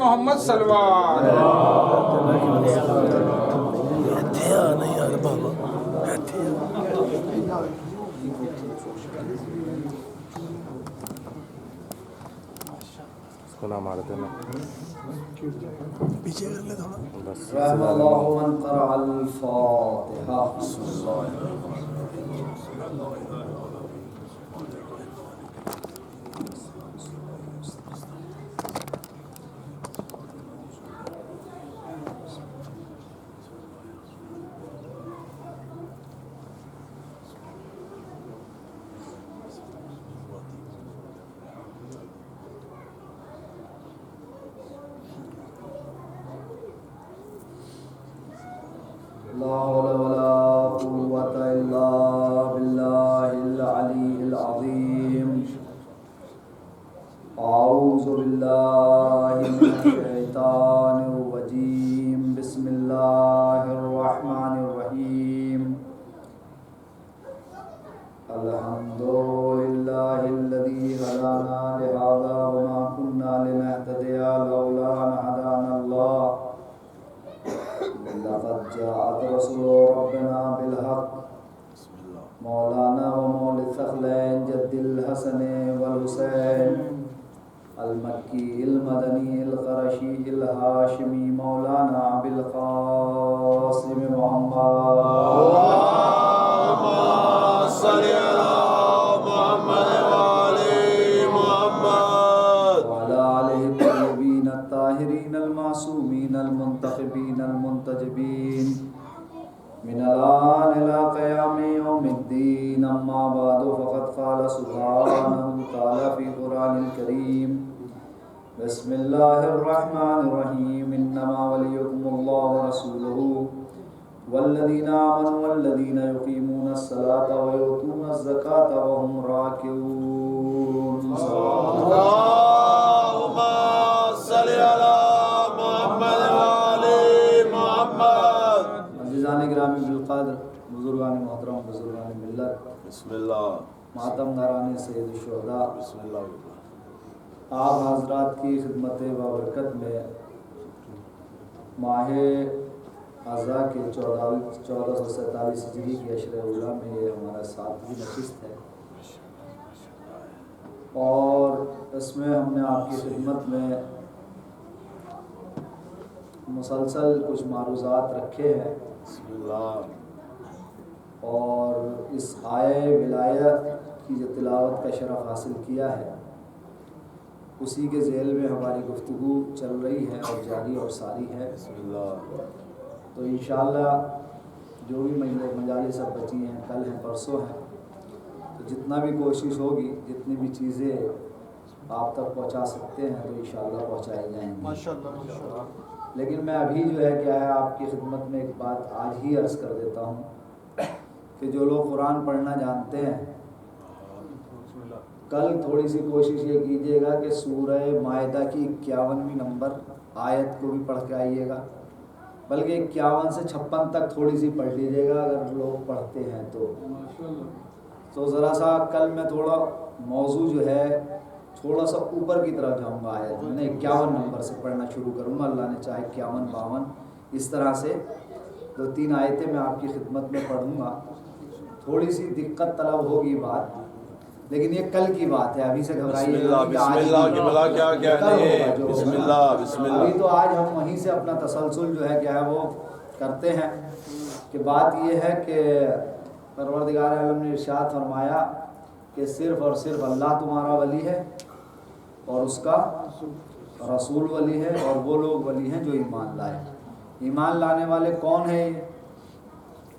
محمد سلوان رحم اللہ من قرأ الفاتحہ. لا حول ولا قوة إلا بالله العلي العظيم. أعوذ بالله من الشيطان الرجيم. بسم الله الرحمن الرحيم. الحمد لله الذي هدانا لهذا وما كنا لنهتدي لولا أن هدانا الله. لقد جاءت رسول ربنا بالحق. مولانا ومولى الثقلين جد الحسن والحسين المكي المدني القرشي الهاشمي مولانا أبي القاسم محمد. اللهم صل على محمد وآل محمد وعلى آله الطيبين الطاهرين المعصومين المنتخبين المنتجبين من الآن إلى قيام يوم الدين. أما بعد فقد قال سبحانه تعالى في القرآن الكريم. بسم الله الرحمن الرحيم. إنما وليكم الله ورسوله والذين آمنوا والذين يقيمون الصلاة ويؤتون الزكاة وهم راكعون. اللهم صل على محمد وآل محمد. عزیزان گرامی بالقدر، بزرگان محترم، بزرگان ملت، بسم اللہ ماتم داران سید الشہداء، بسم اللہ. آپ حضرات کی خدمت بابرکت میں ماہ اعضاء کے 1447 ہجری کی عشر اولیٰ میں یہ ہمارا 7ویں نشست ہے، اور اس میں ہم نے آپ کی خدمت میں مسلسل کچھ معروضات رکھے ہیں، بسم اللہ. اور اس آیہ ولایت کی جو تلاوت کا شرف حاصل کیا ہے اسی کے ذیل میں ہماری گفتگو چل رہی ہے اور جاری اور ساری ہے. بسم اللہ. تو انشاءاللہ جو بھی مجالس اب بچی ہیں، کل ہیں پرسوں ہیں، تو جتنا بھی کوشش ہوگی، جتنی بھی چیزیں آپ تک پہنچا سکتے ہیں تو انشاءاللہ پہنچائی جائیں گی. لیکن میں ابھی جو ہے کیا ہے آپ کی خدمت میں ایک بات آج ہی عرض کر دیتا ہوں کہ جو لوگ قرآن پڑھنا جانتے ہیں، کل تھوڑی سی کوشش یہ کیجیے گا کہ سورہ مائدہ کی 51ویں نمبر آیت کو بھی پڑھ کے آئیے گا، بلکہ 51 سے 56 تک تھوڑی سی پڑھ لیجیے گا اگر لوگ پڑھتے ہیں تو ذرا سا کل میں تھوڑا موضوع جو ہے تھوڑا سا اوپر کی طرف جاؤں گا. آیت میں نے 51 نمبر سے پڑھنا شروع کروں گا، اللہ نے چاہے 51 52 اس طرح سے 2-3 آیتیں میں آپ کی خدمت میں پڑھوں گا. تھوڑی سی دقت طلب ہوگی بات، لیکن یہ کل کی بات ہے، ابھی سے گھبرائیے بسم اللہ بسم اللہ کے بلا کیا کہنے ہیں. بسم اللہ بسم ابھی اللہ. تو آج ہم وہیں سے اپنا تسلسل جو ہے کیا ہے وہ کرتے ہیں کہ بات یہ ہے کہ پروردگار عالم نے ارشاد فرمایا کہ صرف اور صرف اللہ تمہارا ولی ہے اور اس کا رسول ولی ہے، اور وہ لوگ ولی ہیں جو ایمان لائے. ایمان لانے والے کون ہیں؟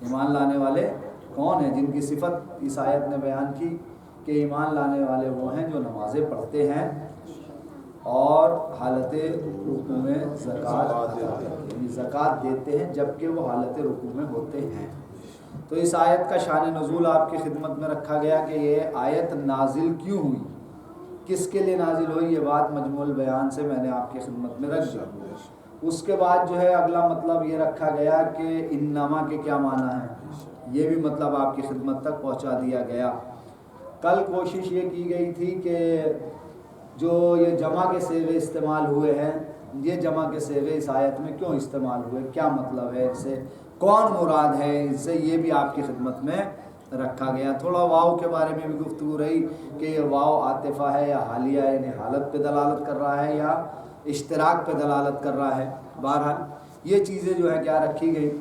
ایمان لانے والے کون ہیں جن کی صفت اس آیت نے بیان کی کہ ایمان لانے والے وہ ہیں جو نمازیں پڑھتے ہیں اور حالت رکوع میں زکوٰۃ دیتے ہیں جبکہ وہ حالت رکوع میں ہوتے ہیں. تو اس آیت کا شان نزول آپ کی خدمت میں رکھا گیا کہ یہ آیت نازل کیوں ہوئی، کس کے لیے نازل ہوئی، یہ بات مجموع البیان سے میں نے آپ کی خدمت میں رکھ دی. اس کے بعد جو ہے اگلا مطلب یہ رکھا گیا کہ انما کے کیا معنی ہیں، یہ بھی مطلب آپ کی خدمت تک پہنچا دیا گیا. کل کوشش یہ کی گئی تھی کہ جو یہ جمع کے صیغے استعمال ہوئے ہیں یہ جمع کے صیغے اس آیت میں کیوں استعمال ہوئے، کیا مطلب ہے، اس سے کون مراد ہے، اس سے یہ بھی آپ کی خدمت میں رکھا گیا۔ تھوڑا واؤ کے بارے میں بھی گفتگو رہی کہ یہ واؤ عاطفہ ہے یا حالیہ ہے، یعنی حالت پہ دلالت کر رہا ہے یا اشتراک پہ دلالت کر رہا ہے۔ بہرحال یہ چیزیں جو ہے کیا رکھی گئی۔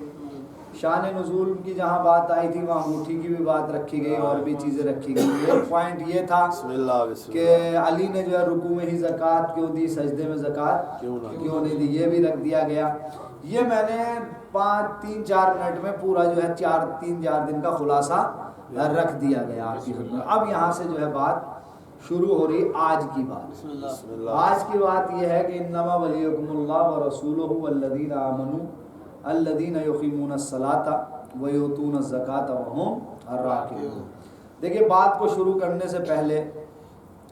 شان نزول کی جہاں بات آئی تھی وہاں انگوٹھی کی بھی بات رکھی گئی اور بھی چیزیں رکھی گئی۔ ایک پوائنٹ یہ تھا کہ علی نے جو ہے رکوع میں ہی زکوٰۃ کیوں دی، سجدے میں زکوٰۃ کیوں نہیں دی، یہ بھی رکھ دیا گیا۔ یہ میں نے 3-4 منٹ میں پورا جو ہے 3-4 دن کا خلاصہ رکھ دیا گیا آپ کی خدمت۔ اب یہاں سے جو ہے بات شروع ہو رہی آج کی بات۔ آج کی بات یہ ہے کہ انما ولیکم اللہ ورسولہ والذین آمنوا الذین یقیمون الصلاۃ ویؤتون الزکاۃ وہم راکعون۔ دیکھیے بات کو شروع کرنے سے پہلے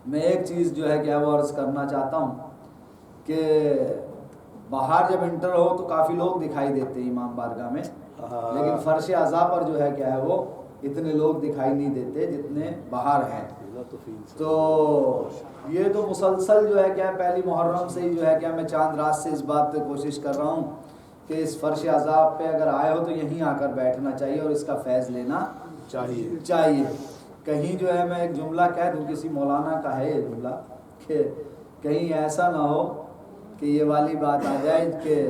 میں ایک چیز جو ہے کہ وہ عرض کرنا چاہتا ہوں کہ باہر جب انٹر ہو تو کافی لوگ دکھائی دیتے ہیں امام بارگاہ میں، لیکن فرش اعضاء پر جو ہے کیا ہے وہ اتنے لوگ دکھائی نہیں دیتے جتنے باہر ہیں۔ تو یہ تو مسلسل جو ہے کیا پہلی محرم سے ہی جو ہے کیا میں چاند رات سے اس بات پہ کوشش کر رہا ہوں کہ اس فرش اعضاء پہ اگر آئے ہو تو یہیں آ کر بیٹھنا چاہیے اور اس کا فیض لینا چاہیے۔ کہیں جو ہے میں ایک جملہ کہہ دوں، کسی مولانا کا ہے یہ جملہ، کہ کہیں ایسا نہ ہو کہ یہ والی بات آ جائے کہ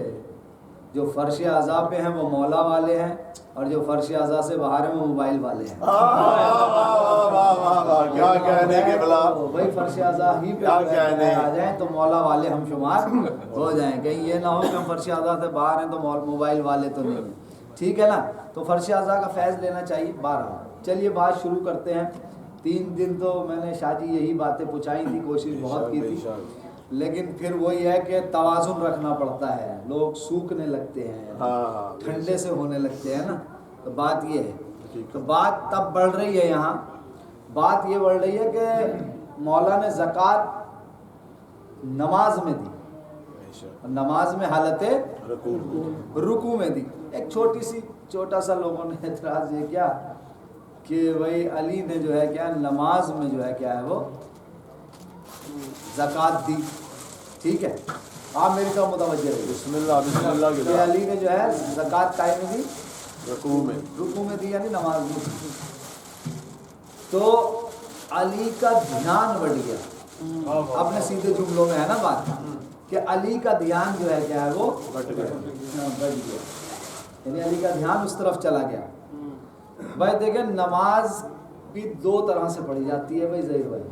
جو فرش اعضاء پہ ہیں وہ مولا والے ہیں اور جو فرش اعضاء سے باہر ہیں وہ موبائل والے ہیں۔ کیا کہنے کے بلا بھائی فرش اعضاء ہی پہ آ جائیں تو مولا والے ہم شمار ہو جائیں، کہیں یہ نہ ہو کہ ہم فرش اعضاء سے باہر ہیں تو موبائل والے تو نہیں ہیں، ٹھیک ہے نا۔ تو فرش اعضاء کا فیض لینا چاہیے۔ بہرحال چلیے بات شروع کرتے ہیں۔ 3 دن تو میں نے شاہ جی یہی باتیں پہنچائی تھی، کوشش بہت کی تھی، لیکن پھر وہی ہے کہ توازن رکھنا پڑتا ہے، لوگ سوکھنے لگتے ہیں، ٹھنڈے سے ہونے لگتے ہیں نا، تو بات یہ ہے۔ تو بات تب بڑھ رہی ہے، یہاں بات یہ بڑھ رہی ہے کہ مولا نے زکوٰۃ نماز میں دی، نماز میں حالت رکوع میں دی۔ ایک چھوٹا سا لوگوں نے اعتراض یہ کیا کہ بھائی علی نے جو ہے کیا نماز میں جو ہے کیا ہے وہ زکوٰۃ دی، ٹھیک ہے، آپ میری طرف متوجہ رہیے۔ بسم اللہ کہ علی نے جو ہے زکوٰۃ کائے میں دی، رکوع میں دی، یعنی نماز میں۔ تو علی کا دھیان بڑھ گیا، اپنے سیدھے جملوں میں ہے نا بات، کہ علی کا دھیان جو ہے کیا ہے وہ بڑھ گیا، یعنی علی کا دھیان اس طرف چلا گیا۔ بھائی دیکھیں نماز بھی 2 طرح سے پڑھی جاتی ہے بھائی، ظہیر بھائی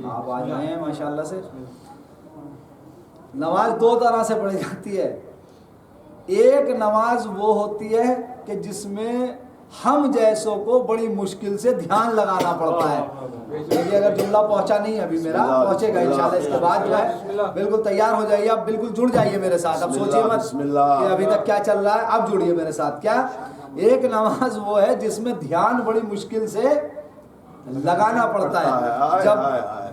آپ آ جائیں ماشاءاللہ سے۔ نماز 2 طرح سے پڑھی جاتی ہے۔ ایک نماز وہ ہوتی ہے کہ جس میں ہم جیسوں کو بڑی مشکل سے دھیان لگانا پڑتا ہے۔ دیکھیے اگر جملہ پہنچا نہیں ہے ابھی میرا، پہنچے گا انشاءاللہ اس کے بعد جو ہے بالکل تیار ہو جائیے، اب بالکل جڑ جائیے میرے ساتھ، اب سوچیے مت کہ ابھی تک کیا چل رہا ہے، اب جڑیے میرے ساتھ۔ کیا ایک نماز وہ ہے جس میں دھیان بڑی مشکل سے لگانا پڑتا ہے، جب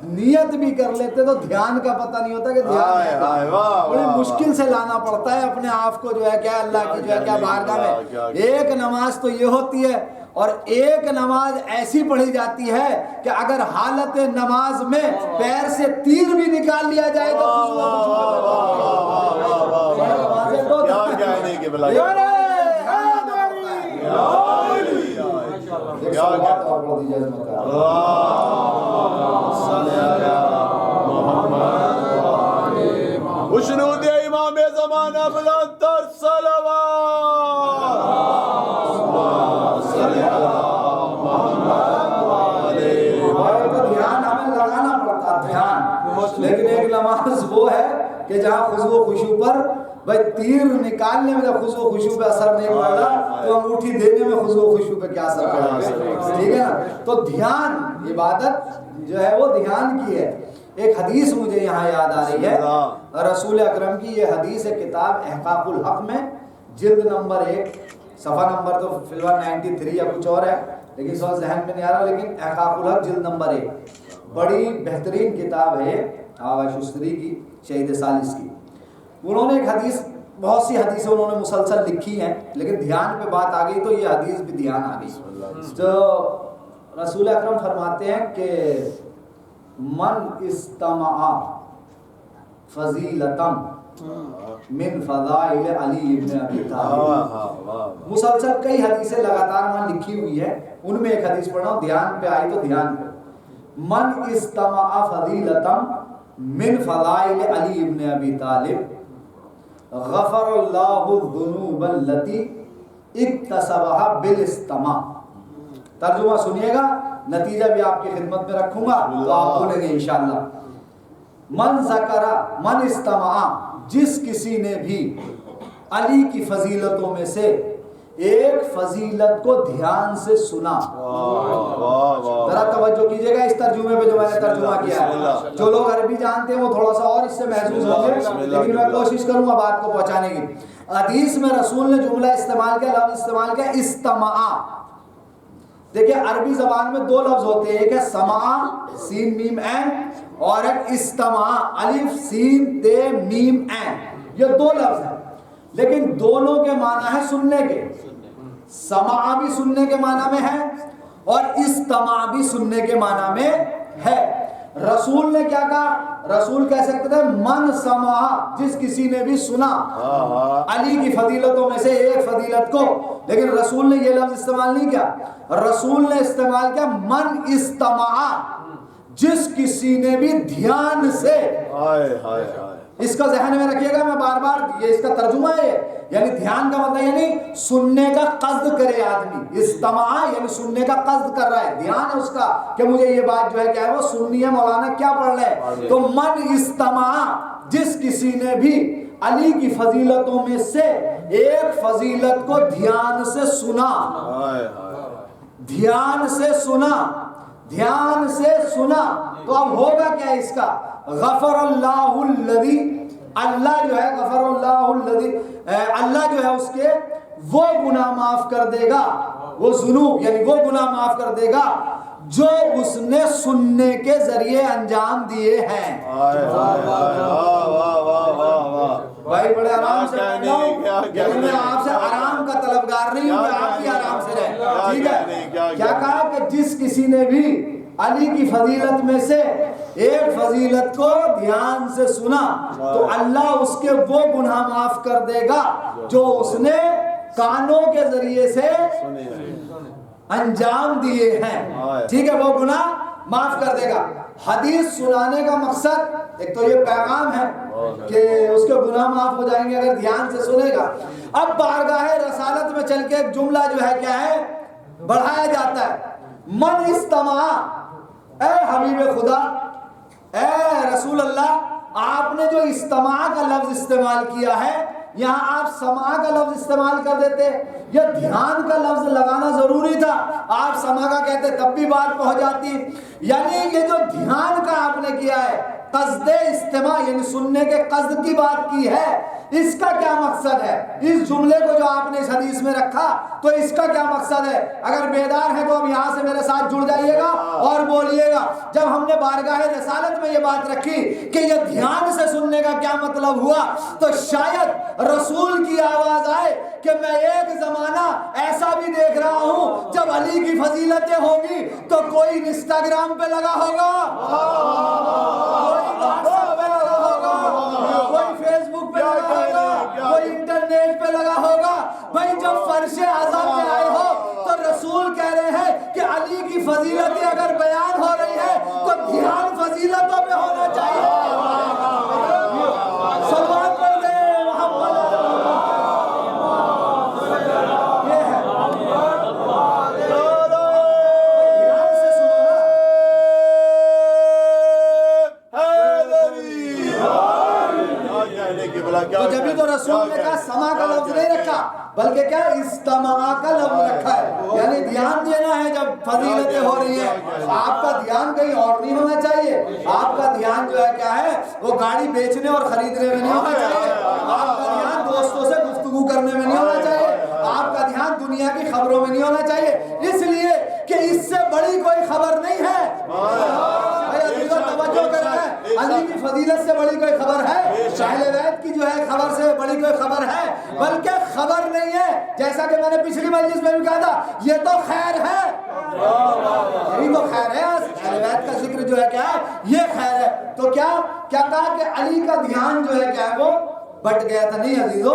نیت بھی کر لیتے تو دھیان کا پتہ نہیں ہوتا کہ دھیان بڑی مشکل سے لانا پڑتا ہے اپنے آپ کو جو ہے کیا اللہ کی جو ہے کیا بارگاہ میں۔ ایک نماز تو یہ ہوتی ہے، اور ایک نماز ایسی پڑھی جاتی ہے کہ اگر حالت نماز میں پیر سے تیر بھی نکال لیا جائے تو وشنود امام زمانہ بلند لیکن ایک نماز وہ ہے کہ جہاں خضوع و خشوع پر بھائی تیر نکالنے میں جب خضوع و خشوع پہ اثر نہیں پڑ رہا تو انگوٹھی دینے میں خضوع و خشوع پہ کیا اثر پڑ رہا ہے، ٹھیک ہے نا۔ تو دھیان، عبادت جو ہے وہ دھیان کی ہے۔ ایک حدیث مجھے یہاں یاد آ رہی ہے، رسول اکرم کی یہ حدیث ہے کتاب احقاق الحق میں، جلد نمبر 1، صفحہ نمبر تو فی الوقت 93 یا کچھ اور ہے لیکن اس وقت ذہن میں نہیں آ رہا، لیکن احقاق الحق جلد نمبر 1 بڑی بہترین کتاب ہے آغا شستری کی، شہید ثالث کی۔ انہوں نے ایک حدیث، بہت سی حدیثیں انہوں نے مسلسل لکھی ہیں لیکن دھیان پہ بات آ گئی تو یہ حدیث بھی دھیان آ گئی۔ تو رسول اکرم فرماتے ہیں کہ من استمع فضیلتم من فضائل علی ابن ابی طالب. مسلسل کئی حدیثیں لگاتار وہاں لکھی ہوئی ہے، ان میں ایک حدیث پڑھا ہوں، دھیان پہ آئی تو دھیان پہ. من استمع فضیلتا من فضائل علی ابن ابی طالب غفر اللہ الذنوب التي اکتسبها بالاستماع. ترجمہ سنیے گا، نتیجہ بھی آپ کی خدمت میں رکھوں گا تو آپ بولیں گے انشاءاللہ. من ذکر من استمع، جس کسی نے بھی علی کی فضیلتوں میں سے ایک فضیلت کو دھیان سے سنا. ذرا توجہ کیجئے گا اس ترجمے پہ جو میں نے ترجمہ کیا ہے. جو لوگ عربی جانتے ہیں وہ تھوڑا سا اور اس سے محظوظ ہوں گے، لیکن میں کوشش کروں گا بات کو پہنچانے کی. حدیث میں رسول نے جملہ استعمال کیا، لفظ استعمال کیا استماع. دیکھیں عربی زبان میں دو لفظ ہوتے ہیں، ایک ہے سماع سین میم عین، اور ایک استماع الف سین تے میم عین. یہ دو لفظ ہیں لیکن دونوں کے معنی ہے سننے کے. سماع بھی سننے کے معنی میں ہے اور استماع بھی سننے کے معنی میں ہے. رسول نے کیا کہا؟ رسول کہہ سکتے تھے من سمع، جس کسی نے بھی سنا علی کی فضیلتوں میں سے ایک فضیلت کو، لیکن رسول نے یہ لفظ استعمال نہیں کیا. رسول نے استعمال کیا من استمع، جس کسی نے بھی دھیان سے. اس کا ذہن میں رکھیے گا، میں بار بار یہ اس کا ترجمہ ہے، یعنی دھیان کا مطلب یعنی سننے کا قصد کرے آدمی. استماع یعنی سننے کا قصد کر رہا ہے، دھیان ہے اس کا کہ مجھے یہ بات جو ہے کیا ہے وہ سننی ہے، مولانا کیا پڑھ رہے ہیں. تو من استماع، جس کسی نے بھی علی کی فضیلتوں میں سے ایک فضیلت کو دھیان سے سنا. دھیان سے سنا، دھیان سے سنا تو اب ہوگا کیا اس کا؟ غفر اللہ الذی، اللہ جو ہے غفر اللہ الذی، اللہ جو ہے اس کے وہ گناہ معاف کر دے گا، وہ ذنوب یعنی وہ گناہ معاف کر دے گا جو اس نے سننے کے ذریعے انجام دیے ہیں. بھائی بڑے آرام سے لیکن میں آپ سے آرام کا طلبگار نہیں ہوں، آپ بھی آرام سے رہیں، ٹھیک ہے. کیا کہا کہ جس کسی نے بھی علی کی فضیلت میں سے ایک فضیلت کو دھیان سے سنا تو اللہ اس کے وہ گناہ معاف کر دے گا جو اس نے کانوں کے ذریعے سے انجام دیے ہیں. ٹھیک ہے، وہ گناہ معاف کر دے گا. حدیث سنانے کا مقصد ایک تو یہ پیغام ہے کہ اس کے گناہ معاف ہو جائیں گے اگر دھیان سے سنے گا. اب بارگاہ رسالت میں چل کے ایک جملہ جو ہے کیا ہے بڑھایا جاتا ہے، من استماع. اے حبیب خدا، اے رسول اللہ، آپ نے جو استماع کا لفظ استعمال کیا ہے یہاں آپ سماع کا لفظ استعمال کر دیتے، یہ دھیان کا لفظ لگانا ضروری تھا. آپ سماع کا کہتے تب بھی بات پہنچ جاتی. یعنی یہ جو دھیان کا آپ نے کیا ہے قصد استماع یعنی سننے کے قصد کی بات کی ہے، اس کا کیا مقصد ہے؟ اس جملے کو جو آپ نے اس حدیث میں رکھا تو اس کا کیا مقصد ہے؟ اگر بیدار ہے تو اب یہاں سے میرے ساتھ جڑ جائیے گا اور بولیے گا. جب ہم نے بارگاہ رسالت میں یہ بات رکھی کہ یہ دھیان سے سننے کا کیا مطلب ہوا، تو شاید رسول کی آواز آئے کہ میں ایک زمانہ ایسا بھی دیکھ رہا ہوں جب علی کی فضیلتیں ہوں گی تو کوئی انسٹاگرام پہ لگا ہوگا، کوئی واٹس ایپ پہ لگا ہوگا، کوئی فیس بک پہ لگا ہوگا، کوئی انٹرنیٹ پہ لگا ہوگا. بھائی جب فرش اعظم میں آئے ہو تو رسول کہہ رہے ہیں کہ علی کی فضیلتیں اگر بیان ہو رہی ہے تو دھیان فضیلتوں پہ ہونا چاہیے. صلوات پڑھ دیں محمد. یہ ہے دھیان سے سنو نا. تو جبھی تو رسول نے کہا سما کا لفظ نہیں رکھا بلکہ کیا استماع کا لفظ رکھا ہے، یعنی دھیان دینا ہے جب فضیلتیں ہو رہی ہیں. آپ کا دھیان کہیں اور نہیں ہونا چاہیے. آپ کا دھیان جو ہے کیا ہے وہ گاڑی بیچنے اور خریدنے میں نہیں ہونا چاہیے. آپ کا دھیان دوستوں سے گفتگو کرنے میں نہیں ہونا چاہیے. آپ کا دھیان دنیا کی خبروں میں نہیں ہونا چاہیے، اس لیے کہ اس سے بڑی کوئی خبر نہیں ہے. توجہ کرنا ہے، علی کی فضیلت سے بڑی کوئی خبر ہے؟ اہل بیت کی جو ہے خبر سے بڑی کوئی خبر ہے؟ بلکہ خبر نہیں ہے. جیسا کہ میں نے پچھلی مجلس میں بھی کہا تھا یہ تو خیر ہے، یہی تو خیر ہے. اہل بیت کا ذکر جو ہے کیا ہے یہ خیر ہے. تو کیا کہا کہ علی کا دھیان جو ہے کیا ہے وہ بٹ گیا تھا، نہیں عزیزو،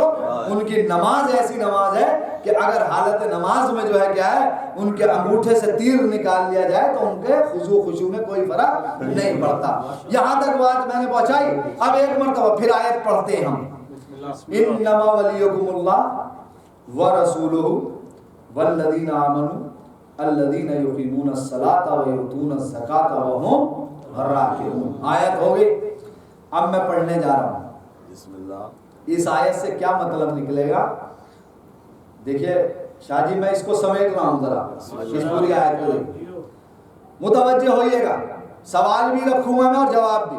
ان کی نماز ایسی نماز ہے کہ اگر حالت نماز میں جو ہے کیا ہے ان کے انگوٹھے سے تیر نکال لیا جائے تو ان کے خضوع خشوع میں کوئی فرق نہیں پڑتا۔ یہاں تک بات میں نے پہنچائی۔ اب ایک مرتبہ پھر آیت پڑھتے ہیں ہم، انما ولیکم اللہ ورسولہ والذین آمنوا الذین یقیمون الصلاۃ ویؤتون الزکاۃ وہم راکعون۔ آیت ہو گئی۔ اب میں پڑھنے جا رہا ہوں، بسم اللہ۔ اس آیت سے کیا مطلب نکلے گا؟ دیکھیے شاہ جی میں اس کو سمیٹ رہا ہوں، ذرا اس پوری آیت کو دیکھیں، متوجہ ہوئیے گا، سوال بھی رکھوں گا میں اور جواب بھی۔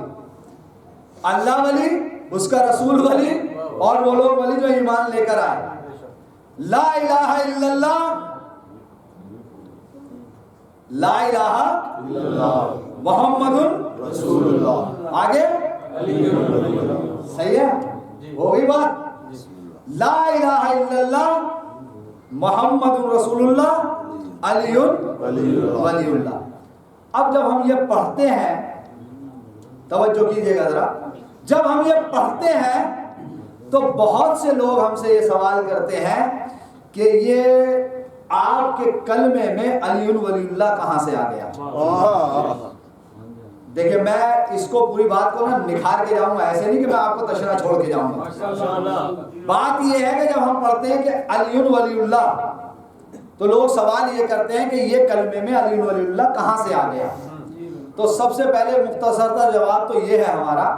اللہ ولی، اس کا رسول ولی، اور وہ لوگ ولی جو ایمان لے کر آئے۔ لا الہ الا اللہ، لا الہ الا اللہ محمد رسول اللہ، آگے صحیح ہے، ہو گئی بات۔ لا الہ الا اللہ محمد رسول اللہ علی ولی اللہ۔ اب جب ہم یہ پڑھتے ہیں، توجہ کیجئے گا ذرا، جب ہم یہ پڑھتے ہیں تو بہت سے لوگ ہم سے یہ سوال کرتے ہیں کہ یہ آپ کے کلمے میں علی ولی اللہ کہاں سے آ گیا؟ دیکھیں میں اس کو پوری بات کو نا نکھار کے جاؤں گا، ایسے نہیں کہ میں آپ کو تشنا چھوڑ کے جاؤں گا۔ بات یہ ہے کہ جب ہم پڑھتے ہیں کہ علی ولی اللہ تو لوگ سوال یہ کرتے ہیں کہ یہ کلمے میں علی ولی اللہ کہاں سے آ گیا؟ تو سب سے پہلے مختصر تر جواب تو یہ ہے ہمارا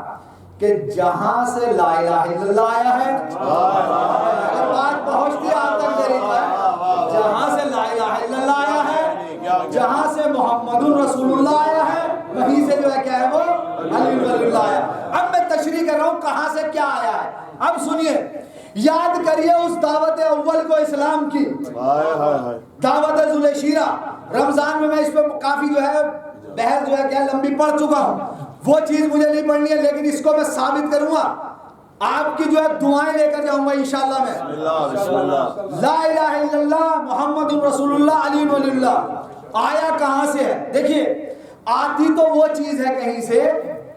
کہ جہاں سے لا الہ الا اللہ آیا ہے، اگر بات پہنچتی آپ تک میری بات، جہاں سے لا الہ الا اللہ آیا ہے، جہاں سے محمد رسول اللہ آیا ہے، وہیں سے جو ہے کیا ہے وہ علی ولی اللہ آیا۔ اب میں تشریح کر رہا ہوں کہاں سے کیا آیا ہے۔ اب سنیے، یاد کریے اس دعوت اول کو اسلام کی، دعوت ذوالشیرہ۔ رمضان میں اس پہ کافی جو ہے بحث جو ہے کیا لمبی پڑھ چکا ہوں، وہ چیز مجھے نہیں پڑھنی ہے، لیکن اس کو میں ثابت کروں گا، آپ کی جو ہے دعائیں لے کر جاؤں گا انشاءاللہ میں۔ لا الہ الا اللہ محمد رسول اللہ علی ولی اللہ آیا کہاں سے ہے؟ دیکھیے آتی تو وہ چیز ہے کہیں سے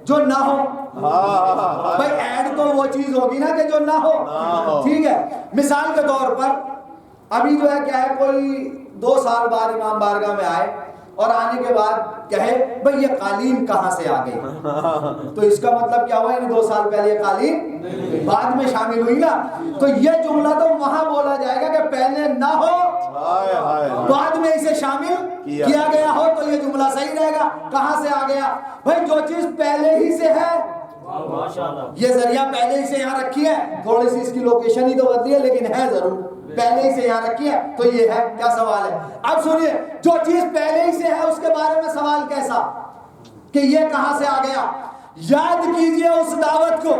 جو نہ ہو، بھائی ایڈ تو وہ چیز ہوگی نا کہ جو نہ ہو، ٹھیک ہے۔ مثال کے طور پر ابھی جو ہے کیا ہے کوئی 2 سال بعد امام بارگاہ میں آئے اور آنے کے بعد کہے بھئی یہ قالین کہاں سے آ گئی، تو اس کا مطلب کیا ہوا؟ 2 سال پہلے یہ قالین بعد میں شامل ہوئی نا، تو یہ جملہ تو وہاں بولا جائے گا کہ پہلے نہ ہو بعد میں اسے شامل کیا گیا ہو، تو یہ جملہ صحیح رہے گا۔ کہاں سے آ گیا؟ بھئی جو چیز پہلے ہی سے ہے، یہ ذریعہ پہلے ہی سے یہاں رکھی ہے، تھوڑی سی اس کی لوکیشن ہی تو بدلی ہے لیکن ہے ضرور، پہلے ہی سے یہاں رکھی ہے، تو یہ ہے کیا سوال ہے؟ اب سنیے، جو چیز پہلے ہی سے ہے اس کے بارے میں سوال کیسا کہ یہ کہاں سے آ گیا؟ یاد کیجئے اس دعوت کو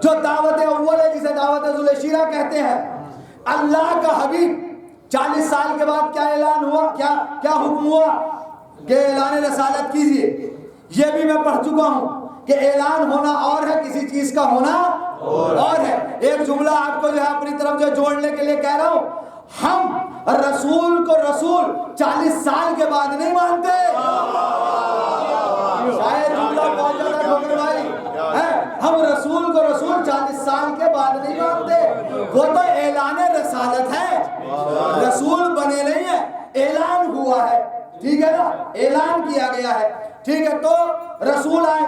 جو دعوت اول ہے، جسے دعوت ذوالشیرہ کہتے ہیں۔ اللہ کا حبیب 40 سال کے بعد کیا اعلان ہوا، کیا حکم ہوا کہ اعلان رسالت کیجئے۔ یہ بھی میں پڑھ چکا ہوں کہ اعلان ہونا اور ہے، کسی چیز کا ہونا اور ہے۔ ایک جملہ آپ کو جو ہے اپنی طرف جو جوڑنے کے لیے کہہ رہا ہوں، ہم رسول کو رسول 40 سال کے بعد نہیں مانتے۔ شاید جملہ بہت زیادہ ٹھوکر بھائی ہے، ہم رسول کو رسول 40 سال کے بعد نہیں مانتے، وہ تو اعلان رسالت ہے، رسول بنے نہیں ہے، اعلان ہوا ہے، ٹھیک ہے نا، اعلان کیا گیا ہے، ٹھیک ہے۔ تو رسول آئے،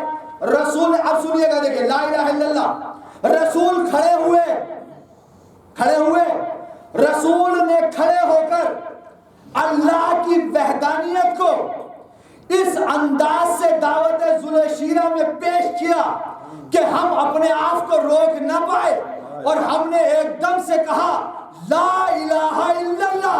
رسول، اب سنیے گا، دیکھیں لا الہ الا اللہ، رسول کھڑے ہوئے، رسول نے کھڑے ہو کر اللہ کی وحدانیت کو اس انداز سے دعوت ذوالشیرہ میں پیش کیا کہ ہم اپنے آپ کو روک نہ پائے، اور ہم نے ایک دم سے کہا لا الہ الا اللہ۔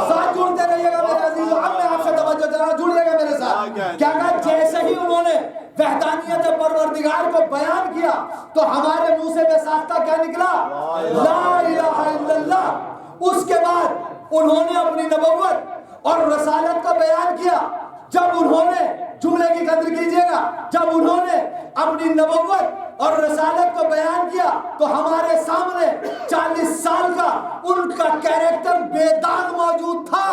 ساتھ جڑتے رہیے گا میرے عزیزو، اب میں آپ سے توجہ دے رہا ہوں، جڑیے گا میرے ساتھ۔ کیا کہا؟ جیسے ہی انہوں نے وحدانیت پروردگار کو بیان کیا تو ہمارے منہ سے بے ساختہ کیا نکلا؟ لا الہ الا اللہ۔ اس کے بعد انہوں نے اپنی نبوت اور رسالت کو بیان کیا۔ جب انہوں نے، جملے کی قدر کیجئے گا، جب انہوں نے اپنی نبوت اور رسالت کو بیان کیا تو ہمارے سامنے 40 سال کا ان کا کیریکٹر بے داغ موجود تھا۔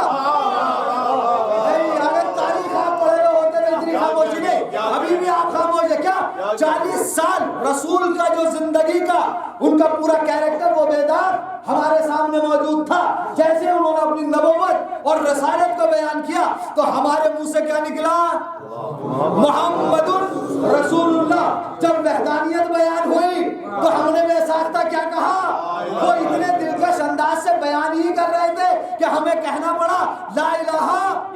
اگر تاریخ آپ پڑھے ہوئے ہوتے تو اتنی خاموشی نہیں، ابھی بھی آپ خاموش ہے کیا؟ 40 سال رسول رسول کا جو زندگی کا ان کا پورا کیریکٹر وہ بیدار ہمارے سامنے موجود تھا. جیسے انہوں نے اپنی نبوت اور رسالت کو بیان کیا تو ہمارے منہ سے کیا نکلا؟ محمد رسول اللہ. جب وحدانیت بیان ہوئی تو ہم نے بے ساختہ کیا کہا؟ وہ اتنے دلکش انداز سے بیان ہی کر رہے تھے کہ ہمیں کہنا پڑا لا الہ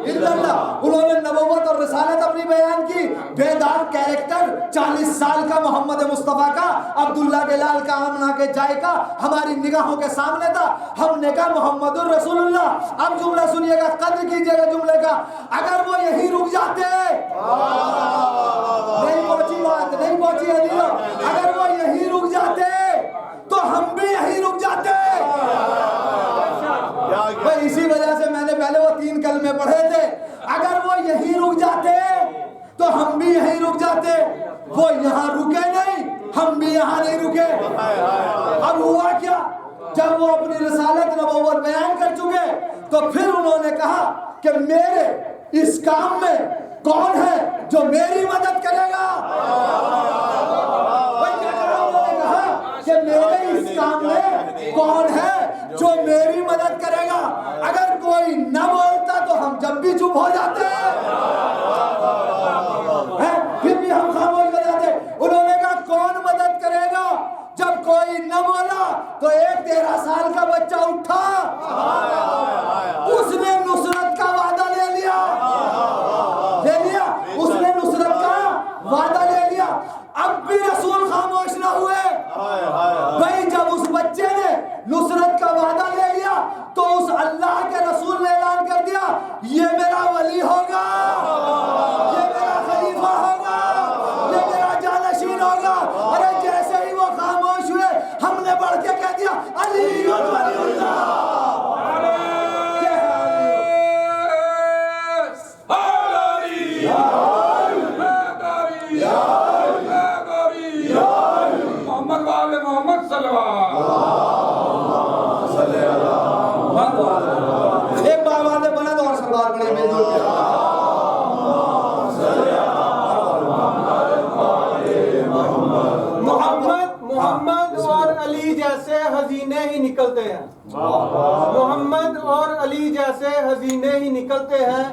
الا اللہ. انہوں نے نبوت اور رسالت اپنی بیان کی. بیدار کیریکٹر 40 سال کا محمد مصطفیٰ کا، عبداللہ کے لال کا، آمنہ کے جائے کا ہماری نگاہوں کے سامنے تھا. ہم نے کہا محمد الرسول اللہ. اب جملہ سنیے گا، قدر کیجئے گا جملے کا. اگر وہ یہی رک جاتے، نہیں پہنچی بات، نہیں پہنچی علیو، اگر وہ یہی رک جاتے تو ہم بھی یہی رک جاتے. اسی وجہ سے میں نے پہلے وہ 3 کلمے پڑھے تھے. اگر وہ یہی رک جاتے تو ہم بھی یہی رک جاتے. وہ یہاں رکے نہیں، ہم بھی یہاں نہیں رکے. اب ہوا کیا؟ جب وہ اپنی رسالت نبوت بیان کر چکے تو پھر انہوں نے کہا کہ میرے اس کام میں کون ہے جو میری مدد کرے گا؟ انہوں نے کہا کہ میرے اس کام میں کون ہے جو میری مدد کرے گا؟ اگر کوئی نہ بولتا تو ہم جب بھی چپ ہو جاتے ہیں، پھر بھی ہم خاموش ہو جاتے. انہوں نے کہا کون مدد کرے گا؟ جب کوئی نہ بولا تو ایک 13 سال کا بچہ اٹھا، اس نے نصرت کا وعدہ لے لیا. اس نے نصرت کا وعدہ لے لیا. اب بھی رسول خاموش نہ ہوئے. بھائی جب اس بچے نے نصرت کا وعدہ لے لیا تو اس اللہ کے رسول نے اعلان کر دیا یہ میرا ولی ہوگا، یہ میرا خلیفہ ہوگا، یہ میرا جانشین ہوگا. ارے جیسے ہی وہ خاموش ہوئے ہم نے بڑھ کے کہہ دیا علی ولی اللہ. ایک بار نے بنا دو اور سلوات پڑھے میں جو محمد اور علی جیسے حسینے ہی نکلتے ہیں. محمد اور علی جیسے حسینے ہی نکلتے ہیں.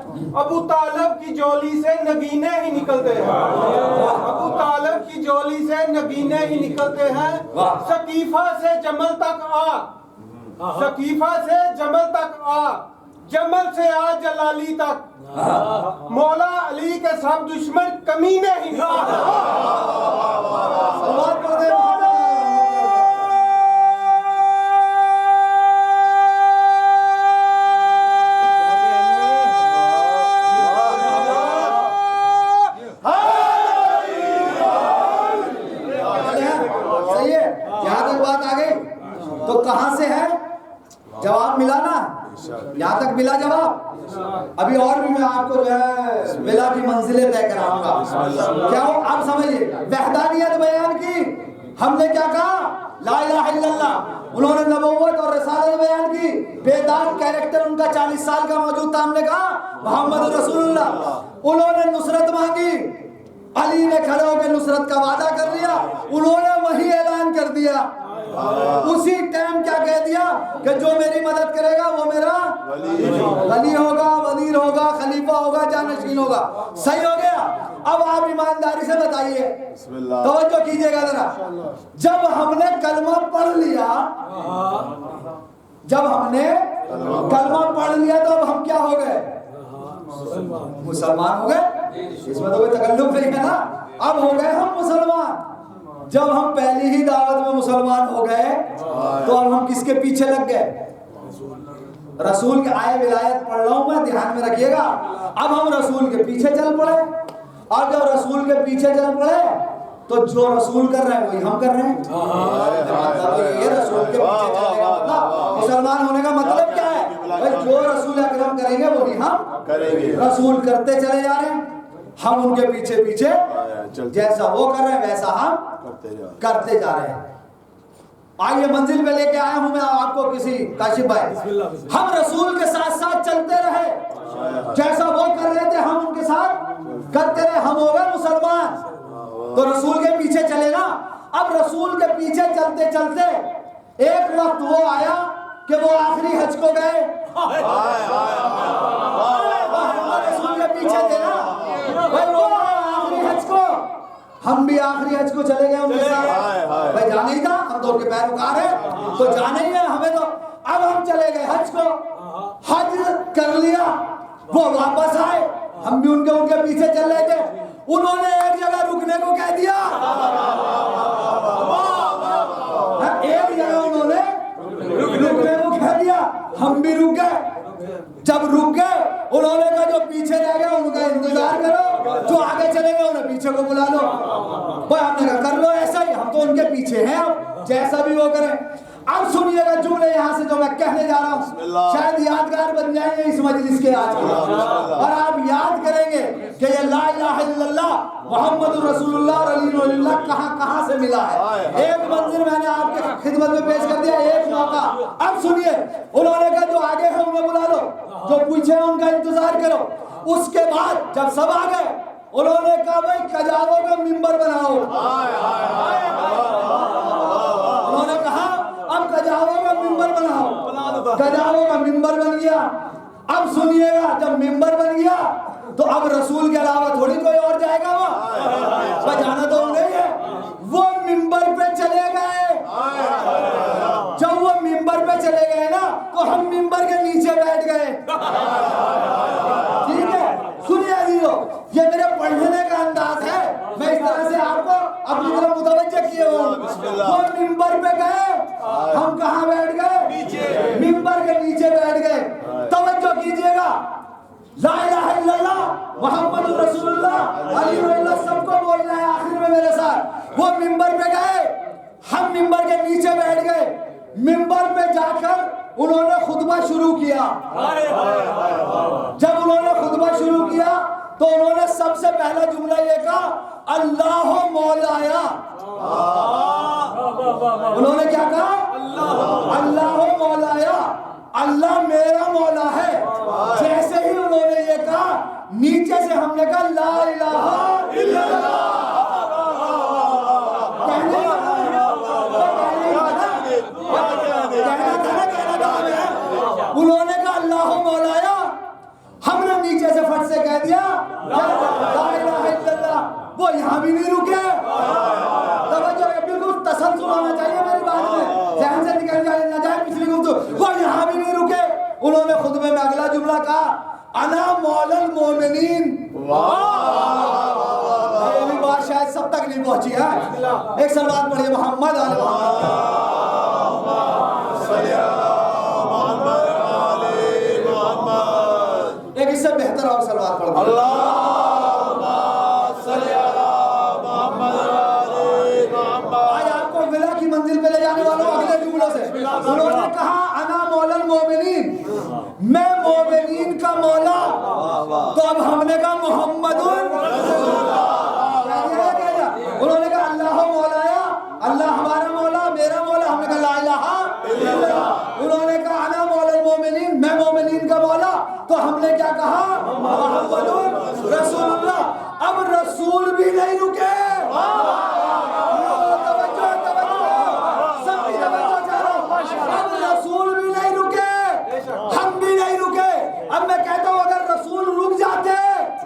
ابو طالب کی جولی سے نگینے ہی نکلتے ہیں. ابو طالب کی جولی سے نگینے ہی نکلتے ہیں. ثقیفہ سے جمل تک آ، ثقیفہ سے جمل تک آ، جمل سے آ جلالی تک. مولا علی کے سب دشمن کمینے ہی نکلتے تو کہاں سے ہے؟ جواب ملا نا؟ یہاں تک ملا جواب. ابھی اور بھی میں آپ کو جو ہے ملا کی منزلیں طے کراؤں گا. کیا ہو آپ سمجھئے؟ وحدانیت بیان کی. ہم نے کیا کہا؟ لا الہ الا اللہ. انہوں نے نبوت اور رسالت بیان کی. بیدار کیریکٹر ان کا 40 سال کا موجود تھا. ہم نے کہا محمد رسول اللہ. انہوں نے نصرت مانگی، علی نے کھڑے ہو کے نصرت کا وعدہ کر لیا. انہوں نے وہی اعلان کر دیا. اسی ٹائم کیا کہہ دیا کہ جو میری مدد کرے گا وہ میرا ولی ہوگا، وزیر ہوگا، خلیفہ ہوگا، جانشین ہوگا. صحیح ہو گیا؟ اب آپ ایمانداری سے بتائیے، توجہ کیجئے گا ذرا. جب ہم نے کلمہ پڑھ لیا، جب ہم نے کلمہ پڑھ لیا تو اب ہم کیا ہو گئے؟ مسلمان ہو گئے. اس میں تو کوئی تکلف نہیں ہے نا. اب ہو گئے ہم مسلمان. جب ہم پہلی ہی دعوت میں مسلمان ہو گئے تو اب ہم کس کے پیچھے لگ گئے؟ رسول کے آئے ولایت پڑھ رہا ہوں میں، دھیان میں رکھیے گا. اب ہم رسول کے پیچھے چل پڑے. اور جب رسول کے پیچھے چل پڑے تو جو رسول کر رہے ہیں وہی ہم کر رہے ہیں. یہ رسول کے پیچھے چلنے کا مطلب، مسلمان ہونے کا مطلب کیا ہے؟ جو رسول اکرم کریں گے وہی ہم کریں گے. رسول کرتے چلے جا رہے ہیں، ہم ان کے پیچھے پیچھے جیسا وہ کر رہے ہیں ویسا ہم کرتے جا رہے ہیں. آئیے منزل پہ لے کے آیا ہوں میں آپ کو کسی کاشف بھائی. ہم رسول کے ساتھ ساتھ چلتے رہے، جیسا وہ کر رہے تھے ہم ان کے ساتھ کرتے رہے. ہم ہو گئے مسلمان. تو رسول کے پیچھے چلے نا. اب رسول کے پیچھے چلتے چلتے ایک وقت وہ آیا کہ وہ آخری حج کو گئے. رسول کے پیچھے تھے نا بھائی, وہ آخری حج کو, ہم بھی آخری حج کو چلے گئے ان کے ساتھ. بھائی جانا ہی تھا, ہم تو ان کے پیروکار ہیں تو جانا ہی ہے ہمیں. تو اب ہم چلے گئے حج کو, حج کر لیا, وہ واپس آئے, ہم بھی ان کے پیچھے چل رہے تھے. انہوں نے ایک جگہ رکنے کو کہہ دیا, ایک جگہ انہوں نے رکنے کو کہہ دیا, ہم بھی رک گئے. جب رک گئے انہوں نے کہا جو پیچھے رہ گئے ان کا انتظار کرو, جو آگے چلے گئے انہیں پیچھے کو بلا لو. بھائی ہم نے کہا کر لو ایسا ہی, ہم تو ان کے پیچھے ہیں, اب جیسا بھی وہ کریں. اب سنیے گا جملے یہاں سے جو میں کہنے جا رہا ہوں, شاید یادگار بن جائیں گے اس مجلس کے آج کے, اور آپ یاد کریں گے کہ یہ لا الہ الا اللہ محمد رسول اللہ اور علی ولی اللہ کہاں کہاں سے ملا ہے. ایک منظر میں نے آپ کے خدمت میں پیش کر دیا, ایک موقع. اب سنیے, انہوں نے کہا جو آگے ہیں انہیں بلا لو, جو پیچھے ہیں ان کا انتظار کرو. اس کے بعد جب سب آ گئے انہوں نے کہا بھائی کجاووں کا ممبر بناؤ. انہوں نے کہا اب کجاووں کا ممبر بناؤ. کجاووں کا ممبر بن گیا. اب سنیے گا جب ممبر بن گیا تو اب رسول کے علاوہ تھوڑی کوئی اور جائے گا وہاں, جانا تو نہیں ہے. وہ ممبر پہ چلے گئے. جب وہ ممبر پہ چلے گئے نا تو ہم ممبر کے نیچے بیٹھ گئے. ٹھیک ہے, سنیے عزیزو, یہ میرے پڑھنے کا انداز ہے, میں اس طرح سے آپ کو اپنی طرف متوجہ کیے ہوں. وہ ممبر پہ گئے, ہم کہاں بیٹھ گئے؟ ممبر کے نیچے بیٹھ گئے. توجہ کیجئے گا, لا الہ الا اللہ محمد رسول اللہ علی اللہ سب کو بولنا ہے آخر میں میرے ساتھ. وہ ممبر پہ گئے, ہم ممبر کے نیچے بیٹھ گئے. ممبر پہ جا کر انہوں نے خطبہ شروع کیا. جب انہوں نے خطبہ شروع کیا تو انہوں نے سب سے پہلا جملہ یہ کہا اللہ مولایا. انہوں نے کیا کہا؟ اللہ مولایا, اللہ میرا مولا ہے. جیسے ہی انہوں نے یہ کہا نیچے سے ہم نے کہا لا الہ الا اللہ. انہوں نے کہا اللہ مولایا, ہم نے نیچے سے فٹ سے کہہ دیا لا الہ الا اللہ. وہ یہاں بھی نہیں رکے. توجہ, بالکل تسلسل ہونا چاہیے میری بات میں, ذہن سے نکل جائے نہ جائے پچھلی گفتگو. وہ یہاں بھی نہیں رکے. انہوں نے خطبے میں اگلا جملہ کہا انا مولا المومنین. یہ بھی بات شاید سب تک نہیں پہنچی ہے. ایک سلوات پڑھیے محمد علی محمد. ایک اس سے بہتر اور سلوات پڑھ دیں. آج آپ کو ولا کی منزل پہ لے جانے والوں اگلے جملوں سے. انہوں نے کہا انا مولا المومنین, میں مومنین کا مولا. تو اب ہم نے کہا محمد رسول اللہ. انہوں نے کہا اللہ مولایا, اللہ ہمارا مولا, میرا مولا. ہم نے کہا لا الہ الا اللہ. انہوں نے کہا انا مولا المومنین, میں مومنین کا مولا. تو ہم نے کیا کہا؟ محمد رسول اللہ. اب رسول بھی نہیں رکے. اب رسول بھی نہیں رکے, ہم بھی نہیں رکے. اب میں کہتا ہوں اگر رسول رک جاتے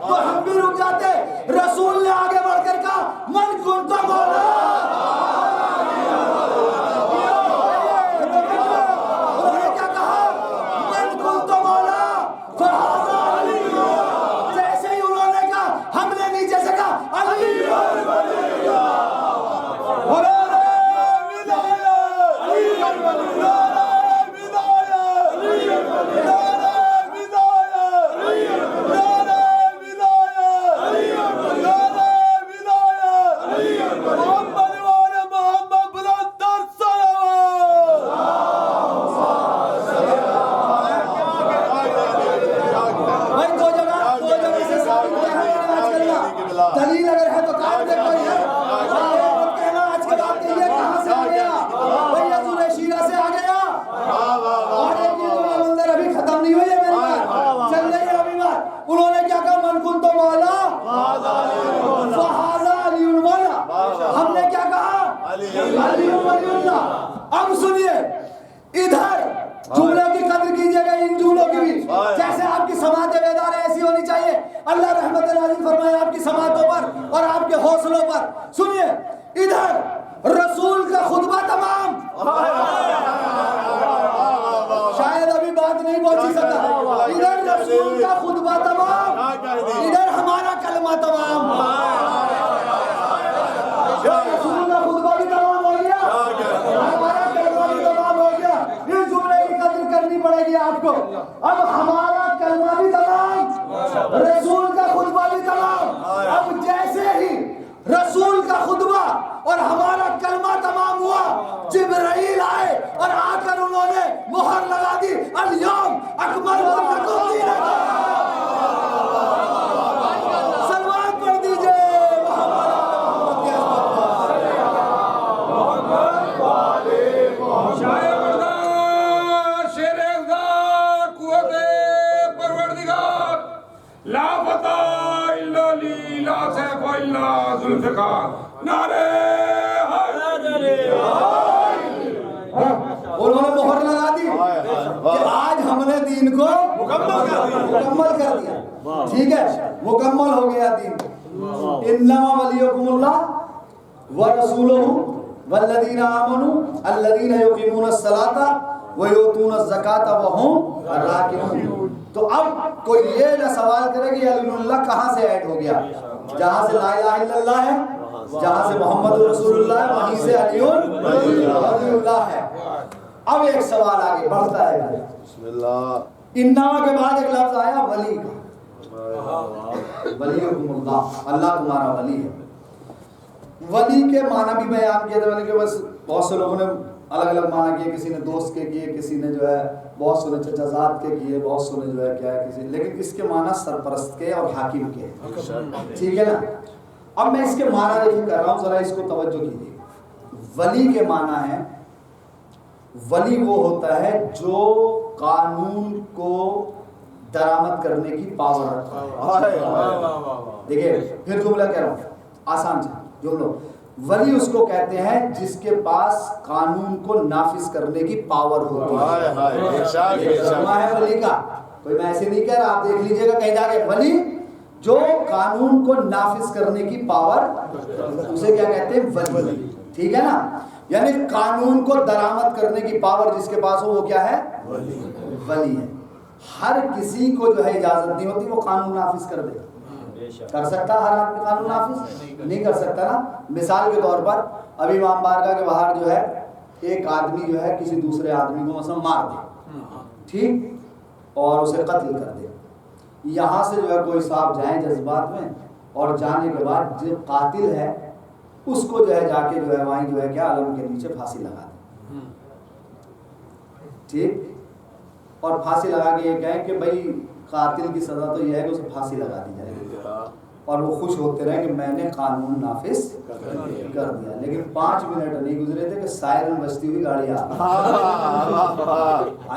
تو ہم بھی رک جاتے. رسول نے آگے بڑھ کر کہا من کنت مولا. انہوں نے کیا کہا؟ من کنت مولا فہذا علی. جیسے ہی انہوں نے کہا ہم نے نیچے سے کہا علی ولی اللہ. ہوگا. اب سنیے ادھر جملے کی قدر کیجیے گا, ان جملوں کی بھی جیسے آپ کی سماعت بیدار ایسی ہونی چاہیے. اللہ رحمت نازل فرمائے آپ کی سماعتوں پر اور آپ کے حوصلوں پر. سنیے ادھر رسول کا خطبہ تمام, شاید ابھی بات نہیں پہنچی سکتا. ادھر رسول کا خطبہ تمام, ادھر ہمارا کلمہ تمام. رسول کا خطبہ بھی تمام ہو گیا, ہمارا کلمہ بھی تمام ہو گیا. اس جملے کی قدر کرنی پڑے گی آپ کو. اب ہمارا کلمہ بھی تمام, رسول کا خطبہ بھی تمام. اب جیسے ہی رسول کا خطبہ اور ہمارا کلمہ تمام ہوا, جبرائیل آئے اور آ کر انہوں نے مہر لگا دی, الیوم اکملت لکم دینکم. سلوات پڑھ دیجئے لا فتح الا لی لا سیف الا ذوالفقار. نعرہ انہوں نے مہر لگا دی کہ آج ہم نے دین کو مکمل کر دیا. ٹھیک ہے, مکمل ہو گیا دین. انما ولیکم اللہ ورسولہ والذین آمنوا الذین یقیمون الصلاۃ ویؤتون الزکاۃ وہم راکعون. تو اب کوئی یہ نہ سوال کرے کہ علی اللہ کہاں سے ایڈ ہو گیا. جہاں سے لا الہ الا اللہ ہے, جہاں سے محمد رسول اللہ ہے, وہیں سے علی اللہ ہے. اب ایک سوال آگے بڑھتا ہے. بسم اللہ. انما کے بعد ایک لفظ آیا ولی کا. ولیکم اللہ, اللہ تمہارا ولی ہے. ولی کے معنی بھی بیان کیا تھا میں نے کہ بس بہت سے لوگوں نے الگ الگ معنی کیے. کسی نے دوست کے کیے, کسی نے جو ہے بہت سے چچا زاد کے کیے, بہت سے نے جو ہے کیا ہے کسی, لیکن اس کے معنی سرپرست کے اور حاکم کے. ٹھیک ہے نا. اب میں اس کے معنی دیکھیں کر رہا ہوں, ذرا اس کو توجہ کیجیے. ولی کے معنی ہے, ولی وہ ہوتا ہے جو قانون کو درآمد کرنے کی پاور رکھتا ہے. دیکھیے پھر جملہ کہہ رہا ہوں, آسان سے جملہ. ولی اس کو کہتے ہیں جس کے پاس قانون کو نافذ کرنے کی پاور ہوتی ہے. ولی کا کوئی میں ایسے نہیں کہہ رہا, آپ دیکھ لیجئے گا کہیں جا کے. ولی جو قانون کو نافذ کرنے کی پاور, اسے کیا کہتے ہیں ولی. ٹھیک ہے نا. یعنی قانون کو درآمد کرنے کی پاور جس کے پاس ہو وہ کیا ہے, ولی ہے. ہر کسی کو جو ہے اجازت نہیں ہوتی وہ قانون نافذ کر دے. کر سکتا ہر آدمی قانون نافذ نہیں کر سکتا نا. مثال کے طور پر ابھی امام بارگاہ کے باہر جو ہے ایک آدمی جو ہے کسی دوسرے آدمی کو مثلا مار دے, ٹھیک, اور اسے قتل کر دے. یہاں سے جو ہے کوئی صاحب جائیں جذبات میں, اور جانے کے بعد جو قاتل ہے اس کو جو ہے جا کے جو ہے وہیں جو ہے کیا علم کے نیچے پھانسی لگا دے. ٹھیک, اور پھانسی لگا کے یہ کہیں کہ بھائی قاتل کی سزا تو یہ ہے کہ اسے پھانسی لگا دی جائے گی, اور وہ خوش ہوتے رہے کہ میں نے قانون نافذ کر دیا. لیکن 5 منٹ نہیں گزرے تھے کہ سائرن بجتی ہوئی گاڑی آ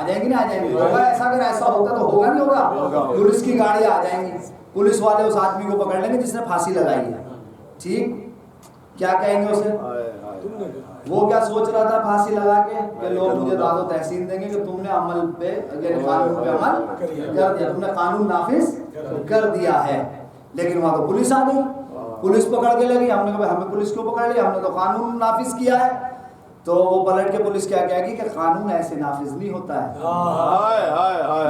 جائیں گی نا, آ جائیں گی. ہوگا ایسا, اگر ایسا ہوتا تو ہوگا نہیں ہوگا. پولیس کی گاڑی آ جائیں گی, پولیس والے اس آدمی کو پکڑ لیں گے جس نے پھانسی لگائی ہے. ٹھیک, کیا کہیں گے اسے؟ وہ کیا سوچ رہا تھا پھانسی لگا کے کہ لوگ مجھے داد و تحسین دیں گے کہ تم نے عمل پہ, قانون پہ عمل کر دیا, تم نے قانون نافذ کر دیا ہے. لیکن وہاں تو پولیس آ گئی, پولیس پکڑ کے لگی. ہم نے کہا ہمیں پولیس کیوں پکڑ لیا, ہم نے تو قانون نافذ کیا ہے. تو وہ پلٹ کے پولیس کیا کہے گی کہ قانون ایسے نافذ نہیں ہوتا ہے.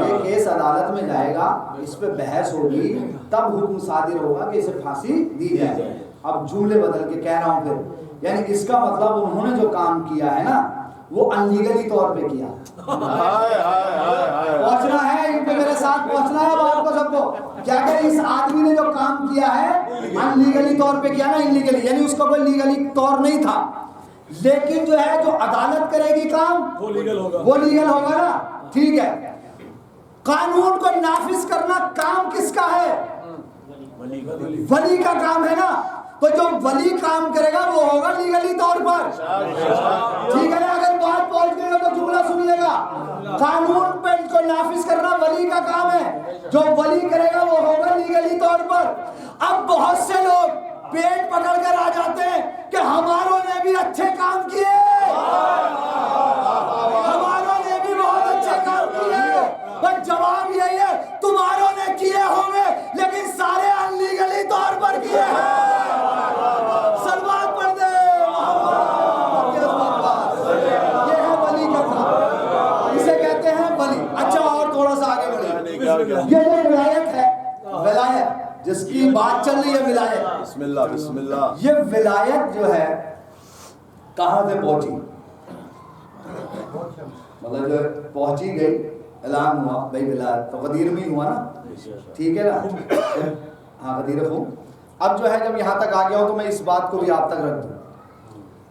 یہ کیس عدالت میں جائے گا, اس پہ بحث ہوگی, تب حکم صادر ہوگا کہ اسے پھانسی دی جائے. اب جملے بدل کے کہہ رہا ہوں پھر, یعنی اس کا مطلب انہوں نے جو کام کیا ہے نا وہ انلیگلی طور پہ کیا. پہنچنا ہے ان پہ, میرے ساتھ پہنچنا ہے آپ کو سب کو. کیا کہ اس آدمی نے جو کام کیا ہے انلیگلی طور پہ کیا نا, انلیگلی یعنی اس کا کوئی لیگلی طور نہیں تھا. لیکن جو ہے جو عدالت کرے گی کام وہ لیگل ہوگا نا. ٹھیک ہے, قانون کو نافذ کرنا کام کس کا ہے, ولی کا کام ہے نا. تو جو ولی کام کرے گا وہ ہوگا لیگلی طور پر. ٹھیک ہے نا. اگر بات پہنچ گئی تو جملہ سنیے گا, قانون پہ کو نافذ کرنا ولی کا کام ہے, جو ولی کرے گا وہ ہوگا لیگلی طور پر. اب بہت سے لوگ پیٹ پکڑ کر آ جاتے ہیں کہ ہماروں نے بھی اچھے کام کیے, یہ جو ولایت ہے، ولایت جس کی بات چل رہی ہے، ولایت، بسم اللہ بسم اللہ، یہ ولایت جو ہے کہاں سے پہنچی؟ مطلب جو پہنچی گئی، اعلان ہوا بھائی ولایت، تو غدیر میں ہوا نا، ٹھیک ہے نا، ہاں غدیر خون۔ اب جو ہے جب یہاں تک آ گیا ہوں تو میں اس بات کو بھی آپ تک رکھ دوں،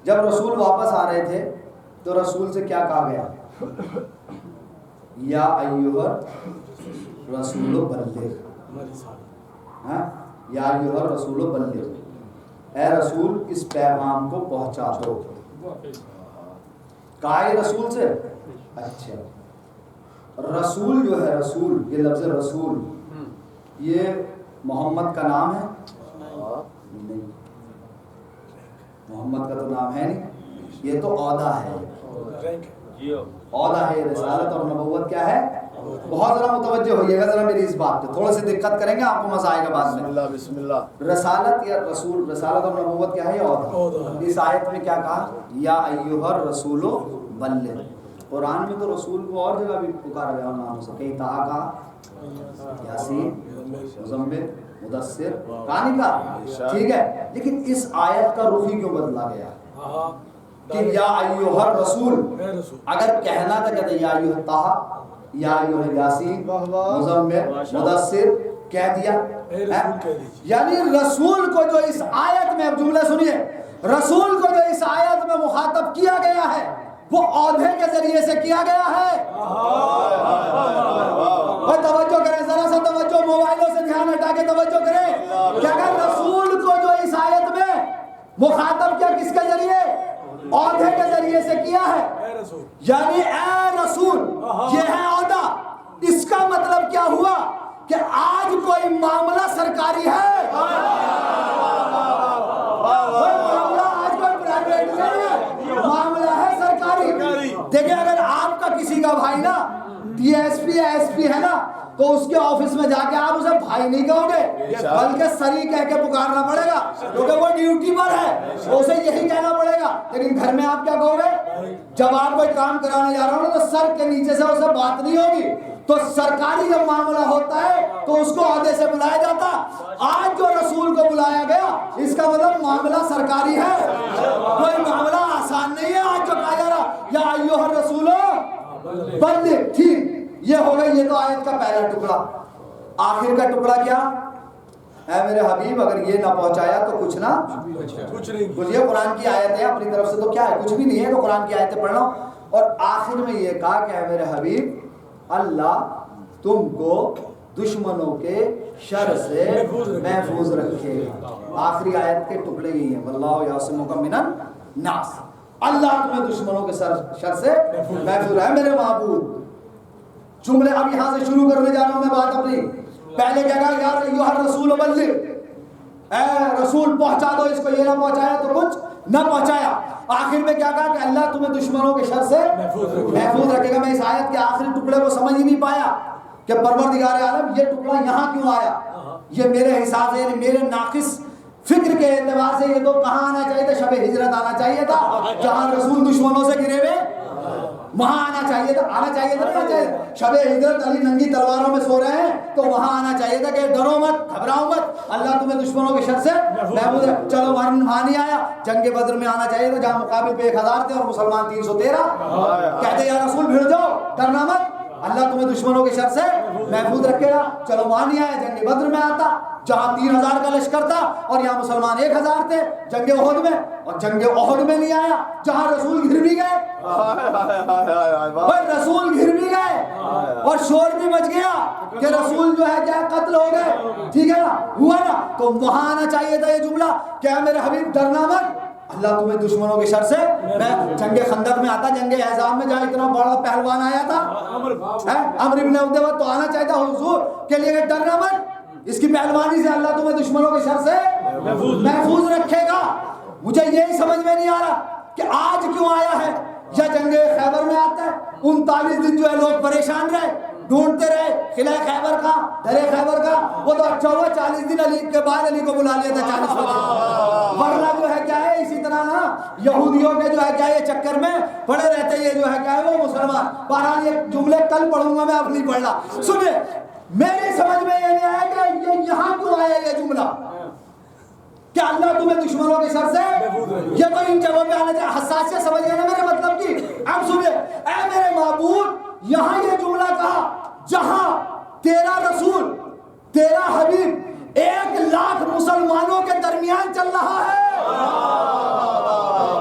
جب رسول واپس آ رہے تھے تو رسول سے کیا کہا گیا؟ یا ایھا رسول بلغ، ہاں یا ایھا رسول بلغ، اے رسول اس پیغام کو پہنچا دو۔ کہا ہے رسول سے، اچھا رسول جو ہے، رسول یہ لفظ رسول یہ محمد کا نام ہے؟ نہیں، محمد کا تو نام ہے نہیں، یہ تو عہدہ ہے، عہدہ ہے۔ رسالت اور نبوت کیا ہے؟ بہت ذرا متوجہ ہوئیے گا ذرا میری اس بات پہ، تھوڑا سی دقت کریں گے آپ کو مزہ آئے گا بعد بسم میں۔ اللہ بسم اللہ، رسالت یا رسول، رسالت اور نبوت کیا ہے؟ عہدہ۔ اس آیت میں کیا کہا؟ یا ایھا الرسول بلغ۔ قرآن میں تو رسول کو اور جگہ بھی پکارا گیا نام سے، کہیں کہا کہا یاسین، مزمل، مدثر، کہا نہیں کہا، ٹھیک ہے، لیکن اس آیت کا رخ ہی کیوں بدلا گیا کہ یا ایھا الرسول؟ اگر کہنا تھا کہتے یا ایھا طٰہٰ، یا ایھا یاسین، مزمل، مدثر کہہ دیا، یعنی رسول کو جو اس آیت میں، اب جملہ سنیے، رسول کو جو اس آیت میں مخاطب کیا گیا ہے وہ عہدے کے ذریعے سے کیا گیا ہے۔ توجہ کریں، ذرا سا توجہ، موبائلوں سے دھیان ہٹا کے توجہ کریں کہ اگر رسول کو جو اس آیت میں مخاطب کیا کس کے ذریعے؟ عہدے کے ذریعے سے کیا ہے، یعنی اے رسول، یہ ہے عہدہ۔ اس کا مطلب کیا ہوا کہ آج کوئی معاملہ سرکاری ہے، معاملہ آج کوئی پرائیویٹ نہیں ہے، معاملہ ہے سرکاری۔ دیکھیں اگر آپ کا کسی کا بھائی نا ڈی ایس پی یا ایس پی ہے نا تو اس کے آفس میں جا کے آپ اسے بھائی نہیں کہو گے بلکہ سری کہہ کے پکارنا پڑے گا، کیونکہ وہ ڈیوٹی پر ہے، اسے یہی کہنا پڑے گا۔ لیکن گھر میں آپ کیا کہو گے؟ جب آپ کوئی کام کرانے جا رہا ہو نا تو سر کے نیچے سے اسے بات نہیں ہوگی۔ تو سرکاری جب معاملہ ہوتا ہے تو اس کو عہدے سے بلایا جاتا۔ آج جو رسول کو بلایا گیا اس کا مطلب معاملہ سرکاری ہے، کوئی معاملہ آسان نہیں ہے۔ آج جو کہا جا رہا یا ایھا الرسول بلغ، ٹھیک، یہ ہو گئی، یہ تو آیت کا پہلا ٹکڑا۔ آخر کا ٹکڑا کیا؟ اے میرے حبیب اگر یہ نہ پہنچایا تو کچھ نہ کچھ نہیں۔ بولیے قرآن کی آیت ہے، اپنی طرف سے تو کیا ہے؟ کچھ بھی نہیں ہے، تو قرآن کی آیتیں پڑھ لو۔ اور آخر میں یہ کہا کہ اے میرے حبیب اللہ تم کو دشمنوں کے شر سے محفوظ رکھے گا۔ آخری آیت کے ٹکڑے یہی ہیں، واللہ یعصمک من الناس، اللہ تمہیں دشمنوں کے شر سے محفوظ رہے میرے معبود۔ جملے اب یہاں سے شروع کرنے جا رہا ہوں میں بات اپنی۔ پہلے کیا کہا؟ یا ایھا الرسول بلغ، اے رسول پہنچا دو اس کو، یہ نہ پہنچایا تو کچھ نہ پہنچایا۔ آخر میں کیا کہا کہ اللہ تمہیں دشمنوں کے شر سے محفوظ رکھے گا۔ میں اس آیت کے آخری ٹکڑے کو سمجھ ہی نہیں پایا کہ پروردگار عالم یہ ٹکڑا یہاں کیوں آیا؟ یہ میرے حساب سے، یعنی میرے ناقص فکر کے اعتبار سے یہ تو کہاں آنا چاہیے تھا؟ شب ہجرت آنا چاہیے تھا، جہاں رسول دشمنوں سے گرے ہوئے، وہاں آنا چاہیے تھا، آنا چاہیے تھا۔ شب ہجرت علی ننگی تلواروں میں سو رہے ہیں تو وہاں آنا چاہیے تھا کہ ڈرو مت، گھبراؤ مت، اللہ تمہیں دشمنوں کے شر سے محفوظ ہے۔ چلو وہاں نہیں آیا، جنگ بدر میں آنا چاہیے تھا جہاں مقابل پہ 1000 تھے اور مسلمان 313۔ کہتے یا رسول بھیڑ جاؤ، ڈرنا مت، اللہ تمہیں دشمنوں کے شر سے محفوظ رکھے گا۔ چلو وہاں نہیں آیا، جنگ بدر میں آتا جہاں 3000 کا لشکر تھا اور یہاں مسلمان 1000 تھے، جنگ احد میں، اور جنگ احد میں نہیں آیا جہاں رسول گر بھی گئے، رسول گر بھی گئے اور شور بھی مچ گیا کہ رسول جو ہے کیا قتل ہو گئے، ٹھیک ہے نا، ہوا نا، تو وہاں آنا چاہیے تھا یہ جملہ، کیا میرے حبیب ڈرنا مت، اللہ تمہیں دشمنوں کے شر سے۔ میں جنگ خندق میں آتا، جنگ احزاب میں جہاں اتنا بڑا پہلوان آیا تھا عمرو بن عبد الوہاب، تو آنا چاہیے تھا حضور کے لیے کہ ڈرنا مت، اس کی پہلوانی سے اللہ تمہیں دشمنوں کے شر سے محفوظ رکھے گا۔ مجھے یہی سمجھ میں نہیں آ رہا کہ آج کیوں آیا ہے، یا جنگ خیبر میں آتا ہے 39 دن جو ہے لوگ پریشان رہے، ڈھونڈتے رہے قلعہ خیبر کا، درے خیبر کا، وہ تو اچھا ہوا 40 دن علی کے بعد علی کو بلا لیا تھا 40 بجے، ورنہ جو ہے کیا ہے اسی طرح نا یہودیوں کے جو ہے کیا یہ چکر میں پڑے رہتے، یہ جو ہے کیا ہے وہ مسلمان۔ بہرحال یہ جملے کل پڑھوں گا میں، اب نہیں پڑھ رہا۔ سنیں میری سمجھ میں یہ نہیں آیا کہ یہ یہاں کیوں آیا یہ جملہ؟ کہ اللہ تمہیں دشمنوں کے شر سے، یہ تو ان جگہوں پہ آنا چاہیے. حساسیت سمجھ گئے نا میرے مطلب کی؟ اب سنیے، اے میرے معبود، یہاں یہ جملہ کہا جہاں تیرا رسول، تیرا حبیب 1,00,000 مسلمانوں کے درمیان چل رہا ہے.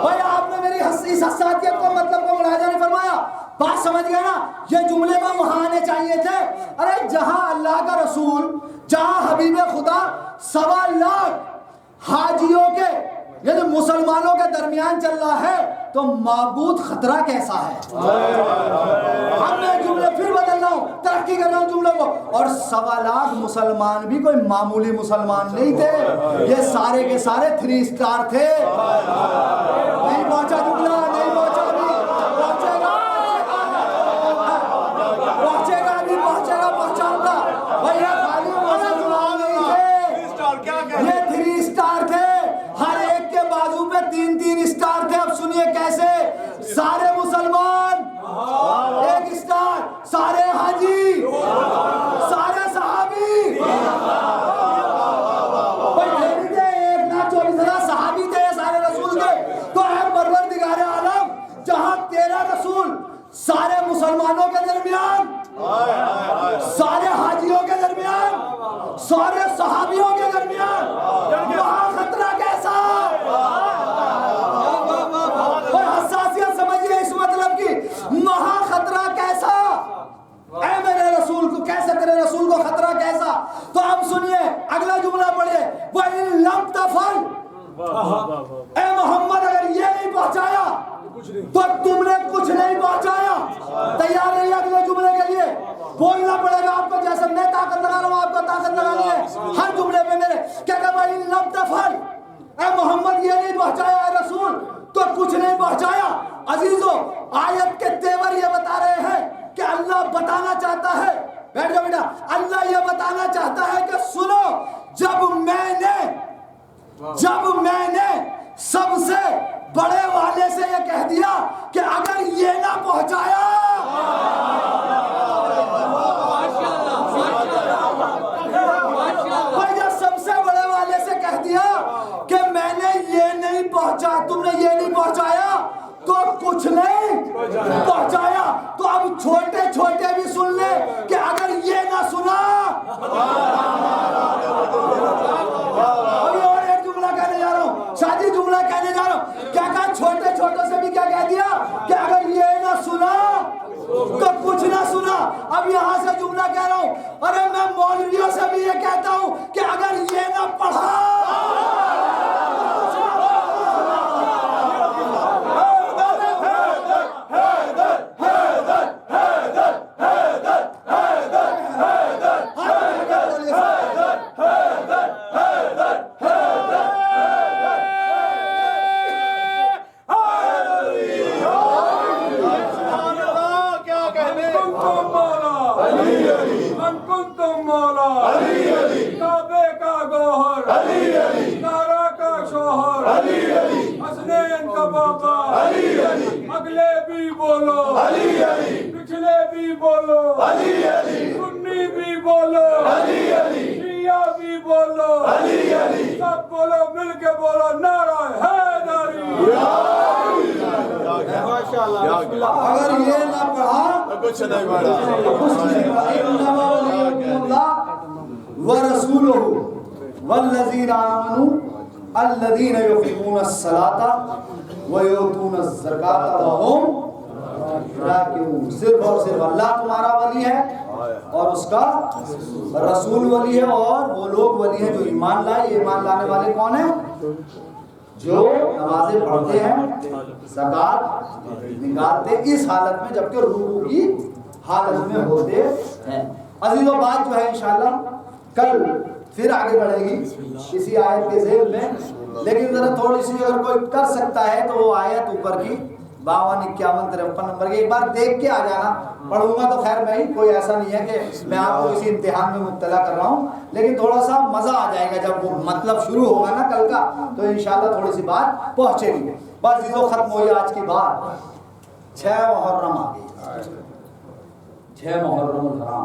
بھائی آپ نے میری اس حساسیت کو مطلب کو ملاحظہ نہیں فرمایا. بات سمجھ گئے نا؟ یہ جملے میں وہاں آنے چاہیے تھے. ارے جہاں اللہ کا رسول، جہاں حبیب خدا 1,25,000 حاجیوں کے یعنی مسلمانوں کے درمیان چل رہا ہے تو معبود خطرہ کیسا ہے. اب میں جملے پھر بدل رہا ہوں، ترقی کر رہا ہوں جملوں کو. اور 1,25,000 مسلمان بھی کوئی معمولی مسلمان نہیں تھے، یہ سارے کے سارے 3 اسٹار تھے. نہیں پہنچا جملہ، نہیں پہنچا، پہنچے گا پہنچاؤں گا. بھیا خالی مسلمان نہیں تھے، یہ 3 اسٹار تھے. ہر ایک کے بازو پہ 3 اسٹار تھے. اب سنیے کیسے؟ سارے مسلمان 1 اسٹار، سارے حاجی، سارے صحابی. بھائی 1,24,000 صحابی تھے سارے رسول کے. تو اے پروردگار عالم، جہاں تیرا رسول سارے مسلمانوں کے درمیان، سارے حاجیوں کے درمیان، سارے صحابیوں کے درمیان، وہاں خطرہ کیسا؟ اور حساسیت سمجھیے اس مطلب کی، وہاں خطرہ کیسا؟ اے میرے رسول کو کیسا، تیرے رسول کو خطرہ کیسا؟ تو اب سنیے اگلا جملہ پڑھیے. وَإِن لَمْ تَفْعَلْ، اے محمد اگر یہ نہیں پہنچایا تو تم نے کچھ نہیں پہنچایا. تیار رہیے اگلے جملے کے لیے. بولنا پڑے گا آپ کو، جیسے میں طاقت لگا رہا ہوں آپ کو طاقت لگانی ہے ہر جملے پہ میرے. کیا کہ بھائی لم تفعل، اے محمد یہ نہیں پہنچایا، اے رسول تو کچھ نہیں پہنچایا. عزیزو آیت کے تیور یہ بتا رہے ہیں کہ اللہ بتانا چاہتا ہے، بیٹھ جاؤ بیٹا، اللہ یہ بتانا چاہتا ہے کہ سنو، جب میں نے سب سے بڑے والے سے یہ کہہ دیا کہ اگر یہ نہ پہنچایا، جب سب سے بڑے والے سے کہہ دیا کہ میں نے یہ نہیں پہنچا، تم نے یہ نہیں پہنچایا تو کچھ نہیں پہنچایا، تو اب چھوٹے چھوٹے بھی سن لے کہ اگر یہ نہ سنا. ابھی اور ایک جملہ کہنے جا رہا ہوں، شادی جملہ کہنے جا رہا ہوں. کیا کہا؟ چھوٹے چھوٹے سے بھی کیا کہہ دیا کہ اگر یہ نہ سنا تو کچھ نہ سنا. اب یہاں سے جملہ کہہ رہا ہوں، ارے میں مولویوں سے بھی یہ کہتا ہوں کہ اگر یہ نہ پڑھا اگلے بھی بولو، پچھلے بھی بولو، سنی بھی بولو، شیعہ بھی بولو، سب بولو، مل کے بولو نعرہ حیدری. اگر یہ نہ پڑھا کچھ نہیں پڑھا. انما وليكم الله ورسوله والذين آمنوا الذين يقيمون الصلاة ويؤتون الزكاة وهم راكعون. صرف اور صرف اللہ تمہارا ولی ہے اور اس کا رسول ولی ہے، اور وہ لوگ ولی ہیں جو ایمان لائے. ایمان لانے والے کون ہیں؟ جو نمازیں پڑھتے ہیں، زکات نکالتے اس حالت میں جبکہ رکوع کی حالت میں ہوتے ہیں. عزیزو بات جو ہے انشاءاللہ کل پھر آگے بڑھے گی اسی آیت کے ذیل میں، لیکن ذرا تھوڑی سی اگر کوئی کر سکتا ہے تو وہ آیت اوپر کی 52 51 53 نمبر کی ایک بار دیکھ کے آ جانا. پڑھوں گا تو خیر میں ہی، کوئی ایسا نہیں ہے کہ میں آپ کو اسی امتحان میں مبتلا کر رہا ہوں، لیکن تھوڑا سا مزہ آ جائے گا جب وہ مطلب شروع ہوگا نا کل کا، تو انشاءاللہ تھوڑی سی بات پہنچے گی. بس چیزوں ختم ہوئی آج کی بات. 6 محرم آ گئی، 6 محرم الحرام.